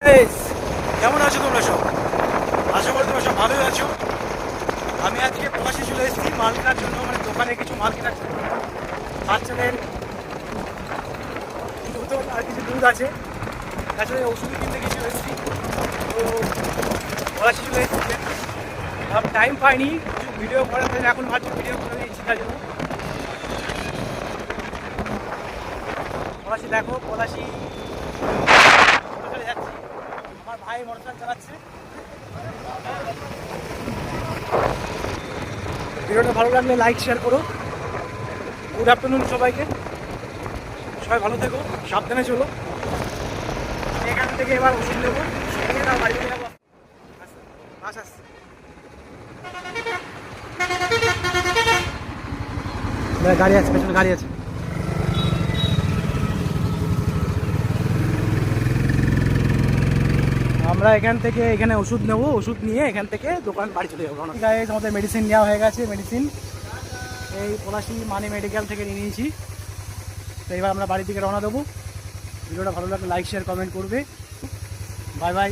কেমন আছো তোমরা সব? আশা করি তোমরা সব ভালোই আছো। আমি আজকে পলাশি চলে এসেছি মাল কেনার জন্য, মানে দোকানে কিছু মাল কেনার জন্য। বাচ্চাদের দুধ আর কিছু দুধ আছে, তাছাড়া ওষুধ কিনতে কিছু এসেছি। তো পলাশি চলে এসেছি, সব টাইম পাইনি কিছু ভিডিও করার জন্য। এখন ভাবছি ভিডিও করে দিচ্ছি তার জন্য। পলাশি দেখো, পলাশি চলে যাচ্ছি। আমার ভাই মোটরসাইকেল চালাচ্ছে। ভিডিওটা ভালো লাগলে লাইক শেয়ার করো। গুড আফটারনুন সবাইকে, সবাই ভালো থেকো, সাবধানে চলো। এখান থেকে এবার ওষুধ নেবো, নিয়ে তার বাড়িতে যাবো। বাস আসছে, গাড়ি আছে, পেছনে গাড়ি আছে। আমরা এখান থেকে এখানে ওষুধ নেবো, ওষুধ নিয়ে এখান থেকে দোকান বাড়ি চলে যাবো। গাইস, আমাদের মেডিসিন নেওয়া হয়ে গেছে। মেডিসিন এই পলাশি মানি মেডিকেল থেকে নিয়ে নিয়েছি। তো এবার আমরা বাড়ির দিকে রওনা দেবো। ভিডিওটা ভালো লাগলে লাইক শেয়ার কমেন্ট করবে। Bye bye.